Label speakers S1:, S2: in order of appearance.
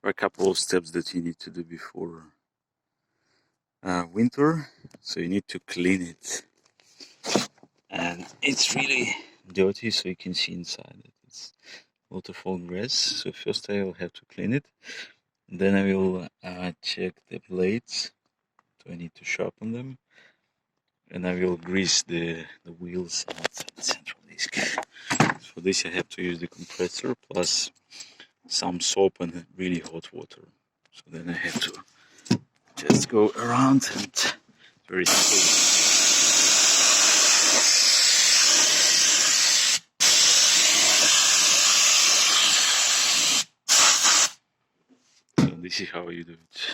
S1: are a couple of steps that you need to do before winter. So you need to clean it, and it's really dirty, so you can see inside it. It's a lot of old grass. So first I will have to clean it. Then I will check the blades. So I need to sharpen them, and I will grease the wheels outside the central disc. For this I have to use the compressor plus some soap and really hot water. So then I have to just go around and very simple. So this is how you do it.